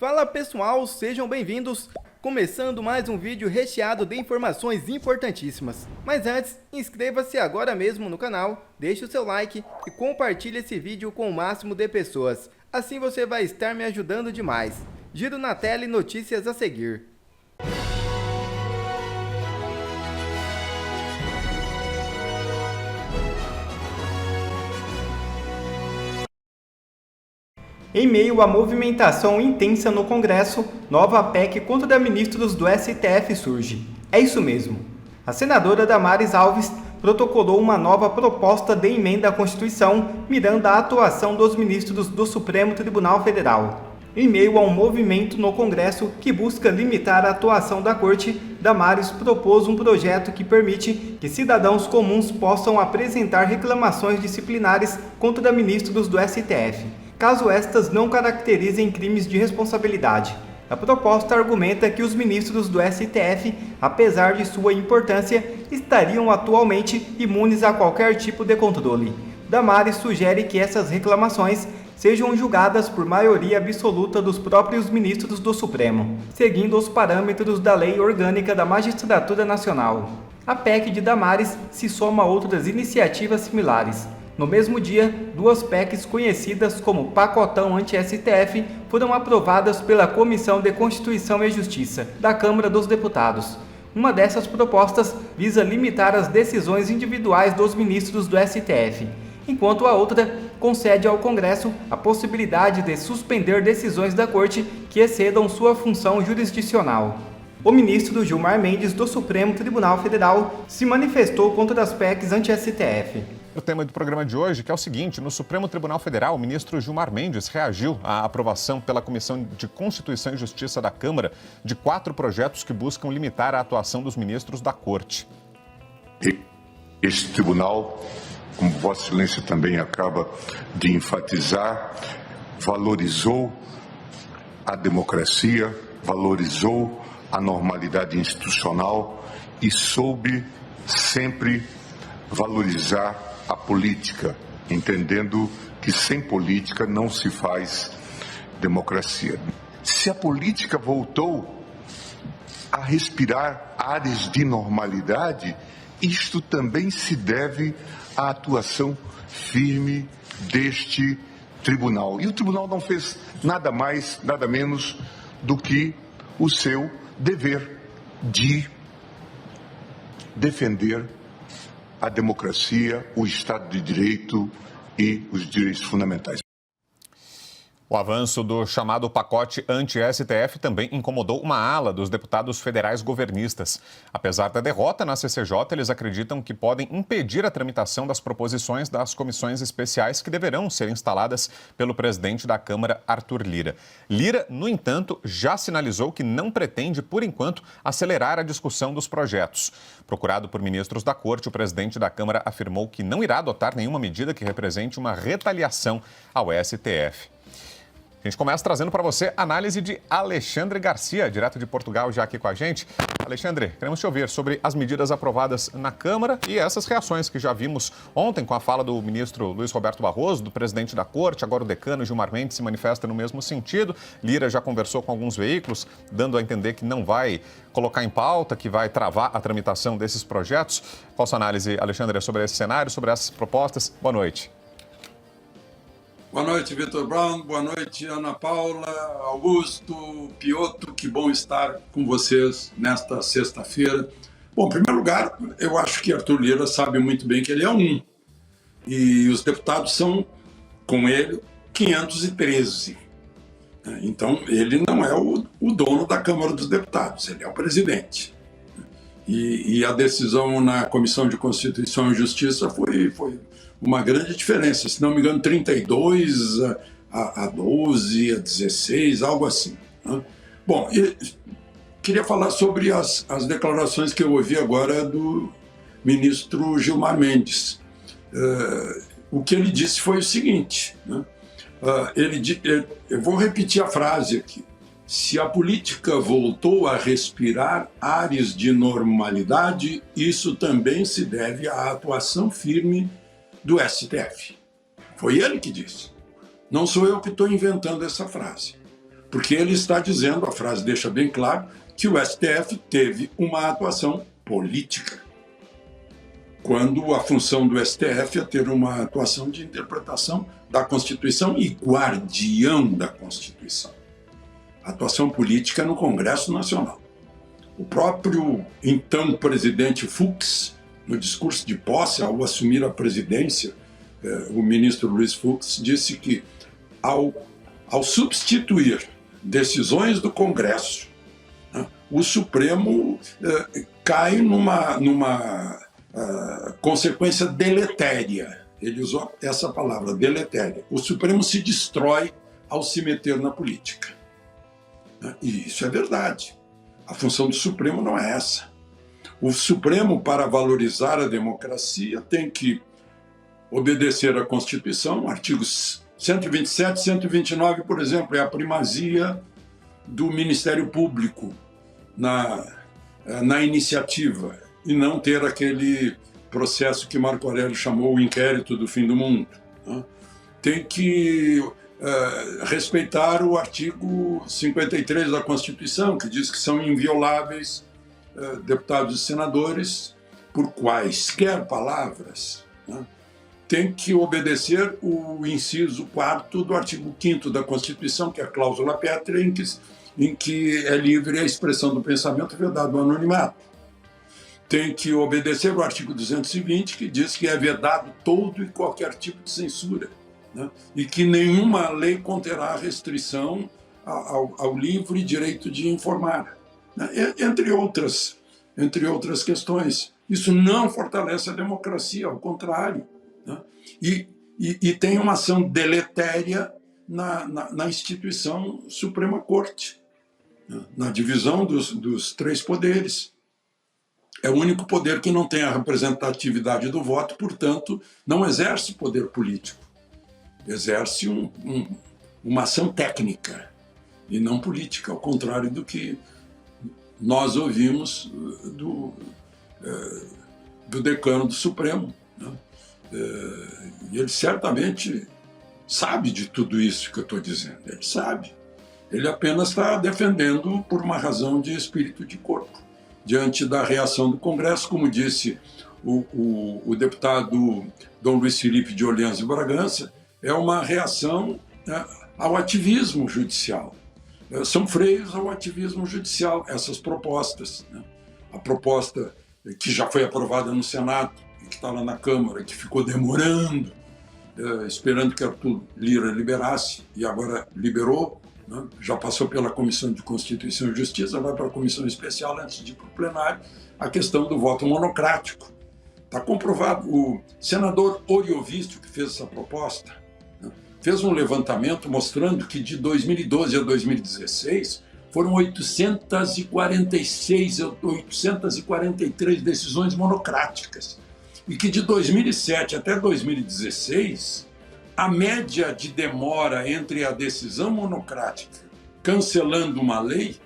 Fala pessoal, sejam bem-vindos! Começando mais um vídeo recheado de informações importantíssimas. Mas antes, inscreva-se agora mesmo no canal, deixe o seu like e compartilhe esse vídeo com o máximo de pessoas. Assim você vai estar me ajudando demais. Giro na tela e notícias a seguir. Em meio à movimentação intensa no Congresso, nova PEC contra ministros do STF surge. É isso mesmo. A senadora Damares Alves protocolou uma nova proposta de emenda à Constituição, mirando a atuação dos ministros do Supremo Tribunal Federal. Em meio a um movimento no Congresso que busca limitar a atuação da Corte, Damares propôs um projeto que permite que cidadãos comuns possam apresentar reclamações disciplinares contra ministros do STF, caso estas não caracterizem crimes de responsabilidade. A proposta argumenta que os ministros do STF, apesar de sua importância, estariam atualmente imunes a qualquer tipo de controle. Damares sugere que essas reclamações sejam julgadas por maioria absoluta dos próprios ministros do Supremo, seguindo os parâmetros da Lei Orgânica da Magistratura Nacional. A PEC de Damares se soma a outras iniciativas similares. No mesmo dia, duas PECs conhecidas como Pacotão Anti-STF foram aprovadas pela Comissão de Constituição e Justiça da Câmara dos Deputados. Uma dessas propostas visa limitar as decisões individuais dos ministros do STF, enquanto a outra concede ao Congresso a possibilidade de suspender decisões da Corte que excedam sua função jurisdicional. O ministro Gilmar Mendes, do Supremo Tribunal Federal, se manifestou contra as PECs anti-STF. O tema do programa de hoje que é o seguinte: no Supremo Tribunal Federal, o ministro Gilmar Mendes reagiu à aprovação pela Comissão de Constituição e Justiça da Câmara de 4 projetos que buscam limitar a atuação dos ministros da Corte. Este tribunal, como Vossa Excelência também acaba de enfatizar, valorizou a democracia, valorizou a normalidade institucional e soube sempre valorizar a política, entendendo que sem política não se faz democracia. Se a política voltou a respirar áreas de normalidade, isto também se deve à atuação firme deste tribunal. E o tribunal não fez nada mais, nada menos do que o seu dever de defender a democracia, o Estado de Direito e os direitos fundamentais. O avanço do chamado pacote anti-STF também incomodou uma ala dos deputados federais governistas. Apesar da derrota na CCJ, eles acreditam que podem impedir a tramitação das proposições das comissões especiais que deverão ser instaladas pelo presidente da Câmara, Arthur Lira. Lira, no entanto, já sinalizou que não pretende, por enquanto, acelerar a discussão dos projetos. Procurado por ministros da Corte, o presidente da Câmara afirmou que não irá adotar nenhuma medida que represente uma retaliação ao STF. A gente começa trazendo para você a análise de Alexandre Garcia, direto de Portugal, já aqui com a gente. Alexandre, queremos te ouvir sobre as medidas aprovadas na Câmara e essas reações que já vimos ontem com a fala do ministro Luiz Roberto Barroso, do presidente da Corte, agora o decano Gilmar Mendes se manifesta no mesmo sentido. Lira já conversou com alguns veículos, dando a entender que não vai colocar em pauta, que vai travar a tramitação desses projetos. Qual a sua análise, Alexandre, sobre esse cenário, sobre essas propostas? Boa noite. Boa noite, Vitor Brown. Boa noite, Ana Paula, Augusto, Piotr. Que bom estar com vocês nesta sexta-feira. Bom, em primeiro lugar, eu acho que Arthur Lira sabe muito bem que ele é um. E os deputados são, com ele, 513. Então, ele não é o dono da Câmara dos Deputados, ele é o presidente. E a decisão na Comissão de Constituição e Justiça foi uma grande diferença, se não me engano, 32 a 12, a 16, algo assim. Né? Bom, queria falar sobre as declarações que eu ouvi agora do ministro Gilmar Mendes. O que ele disse foi o seguinte, né? Eu vou repetir a frase aqui. Se a política voltou a respirar áreas de normalidade, isso também se deve à atuação firme do STF. Foi ele que disse. Não sou eu que estou inventando essa frase. Porque ele está dizendo, a frase deixa bem claro, que o STF teve uma atuação política, quando a função do STF é ter uma atuação de interpretação da Constituição e guardião da Constituição. Atuação política no Congresso Nacional. O próprio então presidente Fux, no discurso de posse, ao assumir a presidência, o ministro Luiz Fux disse que ao substituir decisões do Congresso, né, o Supremo cai numa consequência deletéria. Ele usou essa palavra, deletéria. O Supremo se destrói ao se meter na política. E isso é verdade. A função do Supremo não é essa. O Supremo, para valorizar a democracia, tem que obedecer à Constituição, artigos 127, 129, por exemplo, é a primazia do Ministério Público na iniciativa, e não ter aquele processo que Marco Aurélio chamou o inquérito do fim do mundo. Tem que respeitar o artigo 53 da Constituição, que diz que são invioláveis deputados e senadores por quaisquer palavras. Tem que obedecer o inciso 4º do artigo 5º da Constituição, que é a cláusula pétrea, em que é livre a expressão do pensamento vedado o anonimato. Tem que obedecer o artigo 220, que diz que é vedado todo e qualquer tipo de censura, né? E que nenhuma lei conterá restrição ao livre direito de informar, né? Entre outras questões. Isso não fortalece a democracia, ao contrário, né? E tem uma ação deletéria na instituição Suprema Corte, né? Na divisão dos três poderes. É o único poder que não tem a representatividade do voto, portanto, não exerce poder político. Exerce uma ação técnica e não política, ao contrário do que nós ouvimos do decano do Supremo, né? E ele certamente sabe de tudo isso que eu estou dizendo. Ele sabe. Ele apenas está defendendo por uma razão de espírito de corpo. Diante da reação do Congresso, como disse o deputado Dom Luiz Felipe de Orleans e Bragança, é uma reação, né, ao ativismo judicial. São freios ao ativismo judicial, essas propostas, né? A proposta que já foi aprovada no Senado, que está lá na Câmara, que ficou demorando, esperando que Arthur Lira liberasse, e agora liberou, né? Já passou pela Comissão de Constituição e Justiça, vai para a Comissão Especial antes de ir para o plenário, a questão do voto monocrático. Está comprovado. O senador Oriovício, que fez essa proposta, né, fez um levantamento mostrando que de 2012 a 2016 foram 846, 843 decisões monocráticas. E que de 2007 até 2016, a média de demora entre a decisão monocrática cancelando uma lei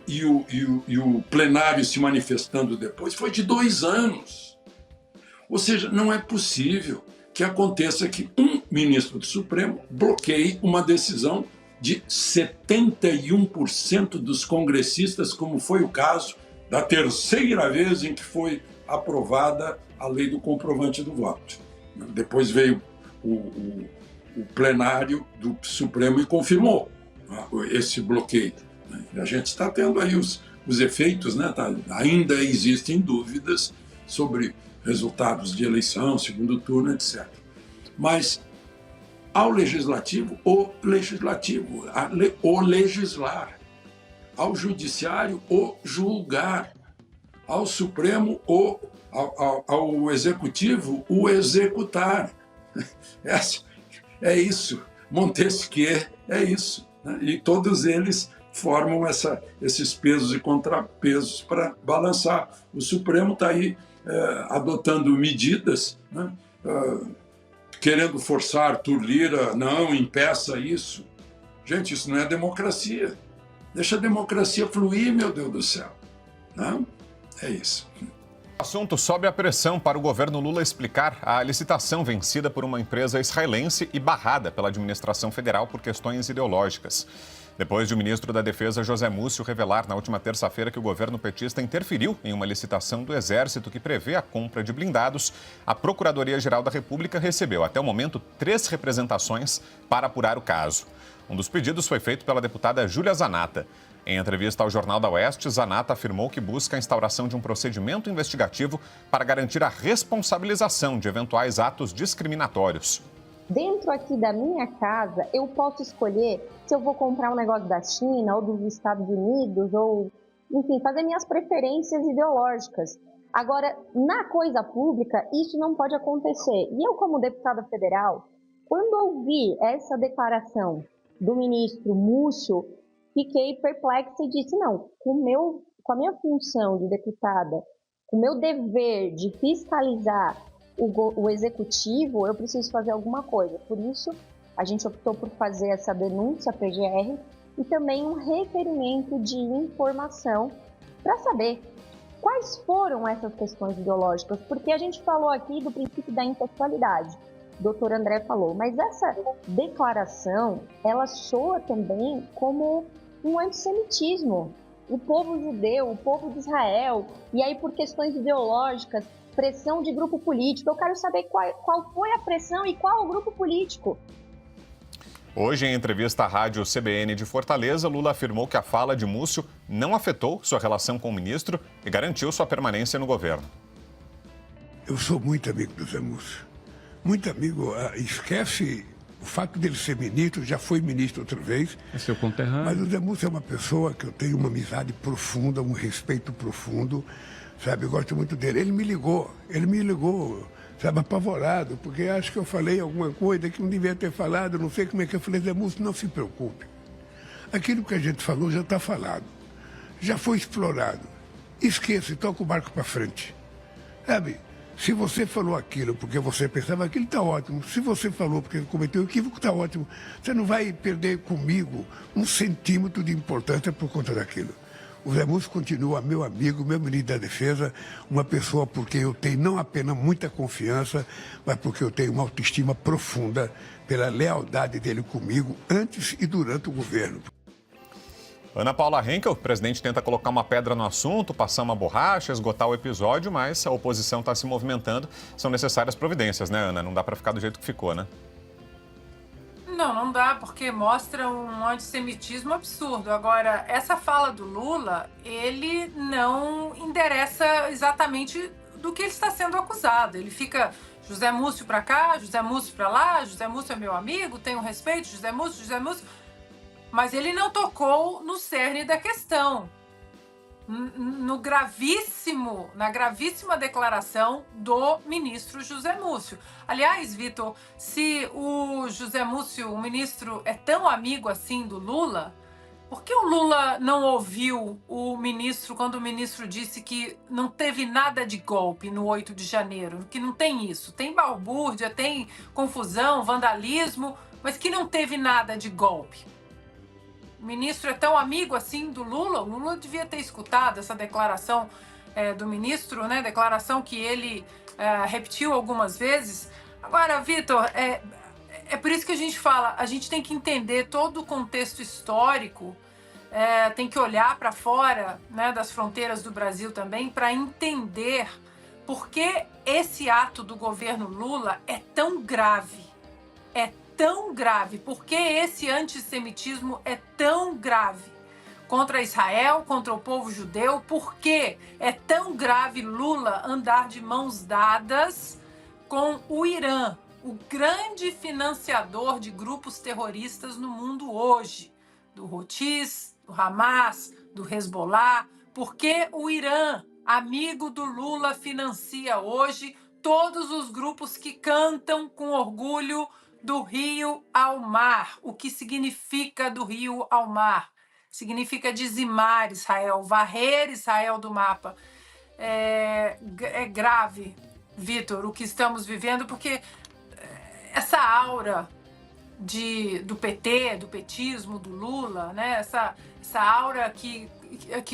e o plenário se manifestando depois foi de 2 anos. Ou seja, não é possível que aconteça que um ministro do Supremo bloqueie uma decisão de 71% dos congressistas, como foi o caso da terceira vez em que foi aprovada a lei do comprovante do voto. Depois veio o plenário do Supremo e confirmou esse bloqueio. A gente está tendo aí os efeitos, né? Ainda existem dúvidas sobre resultados de eleição, segundo turno, etc. Mas ao legislativo, o legislar, ao judiciário, o julgar, ao Supremo, ao executivo, o executar. É isso. Montesquieu é isso, né? E todos eles formam esses pesos e contrapesos para balançar. O Supremo está aí adotando medidas, né? Querendo forçar Arthur Lira, não, impeça isso. Gente, isso não é democracia. Deixa a democracia fluir, meu Deus do céu. Não? É isso. O assunto sobe a pressão para o governo Lula explicar a licitação vencida por uma empresa israelense e barrada pela administração federal por questões ideológicas. Depois de o ministro da Defesa, José Múcio, revelar na última terça-feira que o governo petista interferiu em uma licitação do Exército que prevê a compra de blindados, a Procuradoria-Geral da República recebeu, até o momento, 3 representações para apurar o caso. Um dos pedidos foi feito pela deputada Júlia Zanatta. Em entrevista ao Jornal da Oeste, Zanatta afirmou que busca a instauração de um procedimento investigativo para garantir a responsabilização de eventuais atos discriminatórios. Dentro aqui da minha casa, eu posso escolher se eu vou comprar um negócio da China ou dos Estados Unidos, ou, enfim, fazer minhas preferências ideológicas. Agora, na coisa pública, isso não pode acontecer. E eu, como deputada federal, quando ouvi essa declaração do ministro Múcio, fiquei perplexa e disse, não, com a minha função de deputada, com o meu dever de fiscalizar o executivo, eu preciso fazer alguma coisa. Por isso, a gente optou por fazer essa denúncia à PGR e também um requerimento de informação para saber quais foram essas questões ideológicas, porque a gente falou aqui do princípio da impessoalidade, o doutor André falou, mas essa declaração, ela soa também como um antissemitismo. O povo judeu, o povo de Israel, e aí por questões ideológicas, pressão de grupo político. Eu quero saber qual foi a pressão e qual o grupo político. Hoje, em entrevista à rádio CBN de Fortaleza, Lula afirmou que a fala de Múcio não afetou sua relação com o ministro e garantiu sua permanência no governo. Eu sou muito amigo do Zé Múcio. Muito amigo. Esquece o fato dele ser ministro, já foi ministro outra vez. É seu conterrâneo. Mas o Zé Múcio é uma pessoa que eu tenho uma amizade profunda, um respeito profundo. Sabe, eu gosto muito dele. Ele me ligou, sabe, apavorado, porque acho que eu falei alguma coisa que não devia ter falado, não sei como é que eu falei. Zé Múcio, não se preocupe. Aquilo que a gente falou já está falado, já foi explorado. Esqueça e toca o barco para frente. Sabe, se você falou aquilo porque você pensava aquilo, está ótimo. Se você falou porque cometeu equívoco, está ótimo. Você não vai perder comigo 1 centímetro de importância por conta daquilo. O Zé Múcio continua meu amigo, meu ministro da Defesa, uma pessoa por quem eu tenho não apenas muita confiança, mas porque eu tenho uma autoestima profunda pela lealdade dele comigo antes e durante o governo. Ana Paula Henkel, o presidente tenta colocar uma pedra no assunto, passar uma borracha, esgotar o episódio, mas a oposição está se movimentando. São necessárias providências, né, Ana? Não dá para ficar do jeito que ficou, né? Não dá, porque mostra um antissemitismo absurdo. Agora, essa fala do Lula, ele não endereça exatamente do que ele está sendo acusado. Ele fica José Múcio para cá, José Múcio para lá, José Múcio é meu amigo, tenho respeito, José Múcio. Mas ele não tocou no cerne da questão. Na gravíssima declaração do ministro José Múcio. Aliás, Vitor, se o José Múcio, o ministro, é tão amigo assim do Lula, por que o Lula não ouviu o ministro quando o ministro disse que não teve nada de golpe no 8 de janeiro? Que não tem isso. Tem balbúrdia, tem confusão, vandalismo, mas que não teve nada de golpe. O ministro é tão amigo assim do Lula, o Lula devia ter escutado essa declaração do ministro, né? Declaração que ele repetiu algumas vezes. Agora, Vitor, é por isso que a gente fala, a gente tem que entender todo o contexto histórico, tem que olhar para fora, né, das fronteiras do Brasil também, para entender por que esse ato do governo Lula é tão grave. Tão grave, porque esse antissemitismo é tão grave contra Israel, contra o povo judeu, porque é tão grave Lula andar de mãos dadas com o Irã, o grande financiador de grupos terroristas no mundo hoje, do Houthis, do Hamas, do Hezbollah, porque o Irã, amigo do Lula, financia hoje todos os grupos que cantam com orgulho do rio ao mar. O que significa do rio ao mar? Significa dizimar Israel, varrer Israel do mapa. É grave, Vitor, o que estamos vivendo, porque essa aura do PT, do petismo, do Lula, né? essa aura que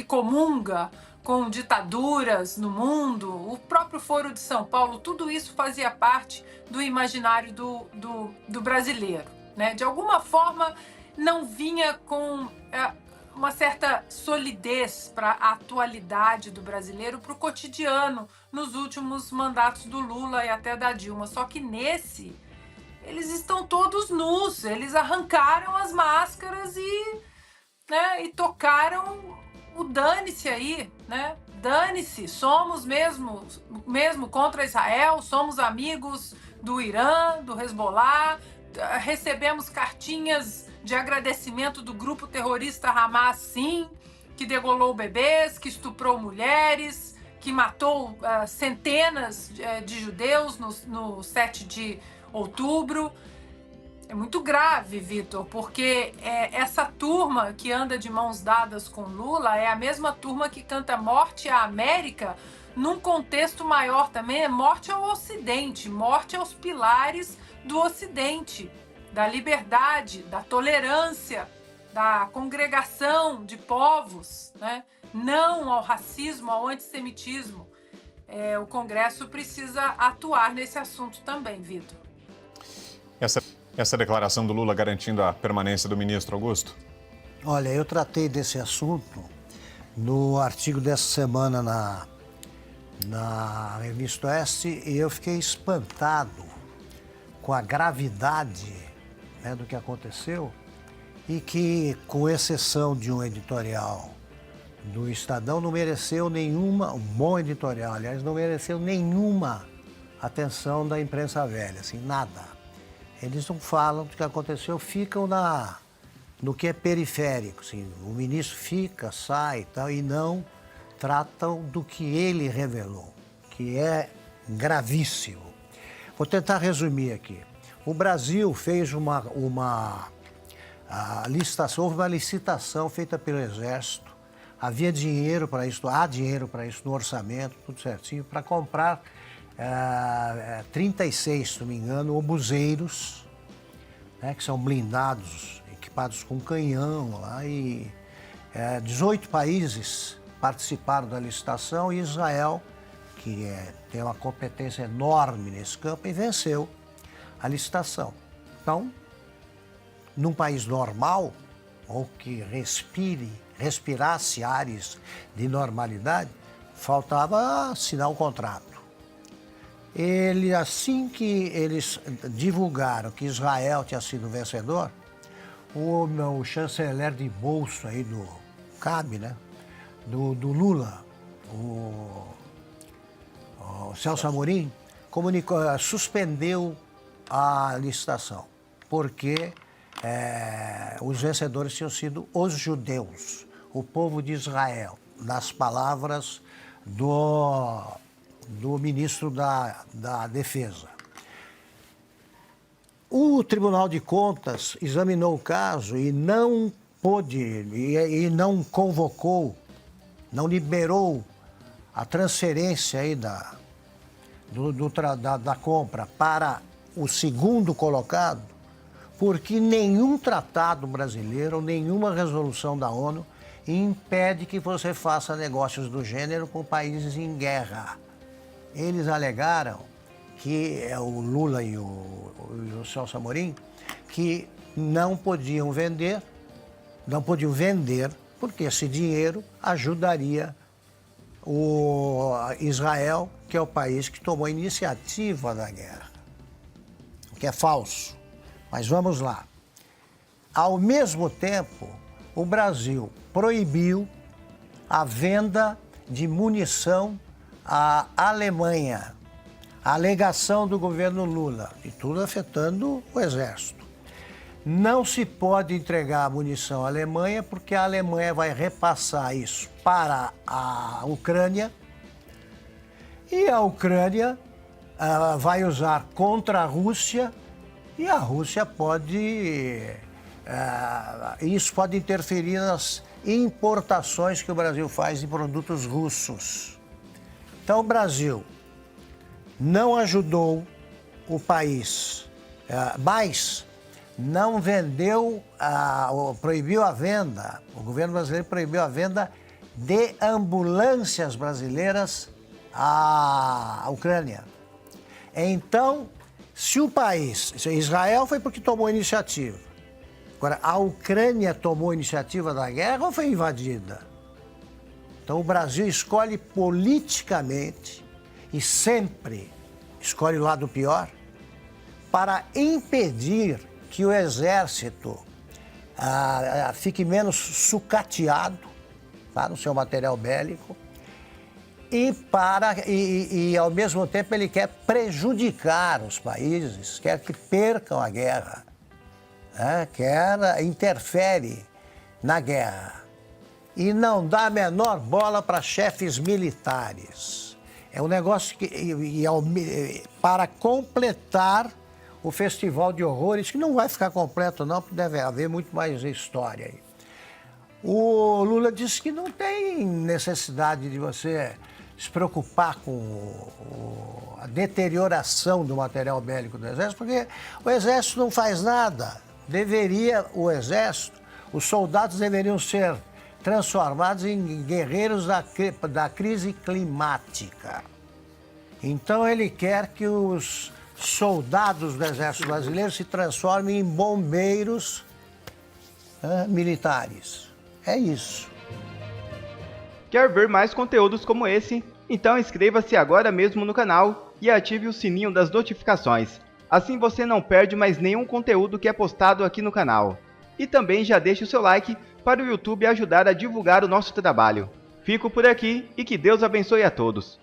comunga com ditaduras no mundo, o próprio Foro de São Paulo, tudo isso fazia parte do imaginário do brasileiro, né? De alguma forma, não vinha com uma certa solidez para a atualidade do brasileiro, para o cotidiano, nos últimos mandatos do Lula e até da Dilma. Só que nesse, eles estão todos nus, eles arrancaram as máscaras e tocaram o dane-se aí, né? Dane-se, somos mesmo contra Israel, somos amigos do Irã, do Hezbollah, recebemos cartinhas de agradecimento do grupo terrorista Hamas, sim, que degolou bebês, que estuprou mulheres, que matou centenas de judeus no 7 de outubro. É muito grave, Vitor, porque essa turma que anda de mãos dadas com Lula é a mesma turma que canta morte à América num contexto maior também, é morte ao Ocidente, morte aos pilares do Ocidente, da liberdade, da tolerância, da congregação de povos, né? Não ao racismo, ao antissemitismo. O Congresso precisa atuar nesse assunto também, Vitor. Essa declaração do Lula garantindo a permanência do ministro Augusto? Olha, eu tratei desse assunto no artigo dessa semana na Revista Oeste e eu fiquei espantado com a gravidade, né, do que aconteceu e que, com exceção de um editorial do Estadão, não mereceu um bom editorial, aliás, não mereceu nenhuma atenção da imprensa velha, assim, nada. Eles não falam do que aconteceu, ficam no que é periférico, assim, o ministro fica, sai e tal, e não tratam do que ele revelou, que é gravíssimo. Vou tentar resumir aqui. O Brasil fez houve uma licitação feita pelo Exército, havia dinheiro para isso, há dinheiro para isso no orçamento, tudo certinho, para comprar 36, se não me engano, obuseiros, né, que são blindados, equipados com canhão lá, e 18 países participaram da licitação e Israel, que tem uma competência enorme nesse campo, e venceu a licitação. Então, num país normal, ou que respirasse ares de normalidade, faltava assinar o contrato. Assim que eles divulgaram que Israel tinha sido vencedor, o chanceler de bolso aí do CAB, né, do Lula, o Celso Amorim, suspendeu a licitação, porque os vencedores tinham sido os judeus, o povo de Israel, nas palavras do ministro da Defesa. O Tribunal de Contas examinou o caso e não pôde, e não convocou, não liberou a transferência aí da compra para o segundo colocado, porque nenhum tratado brasileiro, nenhuma resolução da ONU impede que você faça negócios do gênero com países em guerra. Eles alegaram que o Lula e o Celso Amorim, que não podiam vender, porque esse dinheiro ajudaria o Israel, que é o país que tomou a iniciativa da guerra, o que é falso. Mas vamos lá. Ao mesmo tempo, o Brasil proibiu a venda de munição à Alemanha. A alegação do governo Lula, e tudo afetando o Exército. Não se pode entregar munição à Alemanha, porque a Alemanha vai repassar isso para a Ucrânia, e a Ucrânia vai usar contra a Rússia, e a Rússia isso pode interferir nas importações que o Brasil faz de produtos russos. Então, o Brasil não ajudou o país, mas não vendeu, proibiu a venda, o governo brasileiro proibiu a venda de ambulâncias brasileiras à Ucrânia. Então, se Israel foi porque tomou a iniciativa, Agora, a Ucrânia tomou a iniciativa da guerra ou foi invadida? Então, o Brasil escolhe politicamente, e sempre escolhe o lado pior, para impedir que o exército fique menos sucateado, tá, no seu material bélico, e ao mesmo tempo ele quer prejudicar os países, quer que percam a guerra, né, interfere na guerra e não dá a menor bola para chefes militares. É um negócio para completar o festival de horrores, que não vai ficar completo não, porque deve haver muito mais história aí. O Lula disse que não tem necessidade de você se preocupar com a deterioração do material bélico do Exército, porque o Exército não faz nada. Os soldados deveriam ser transformados em guerreiros da crise climática. Então ele quer que os soldados do Exército Brasileiro se transformem em bombeiros militares. É isso. Quer ver mais conteúdos como esse? Então inscreva-se agora mesmo no canal e ative o sininho das notificações. Assim você não perde mais nenhum conteúdo que é postado aqui no canal. E também já deixe o seu like para o YouTube ajudar a divulgar o nosso trabalho. Fico por aqui e que Deus abençoe a todos.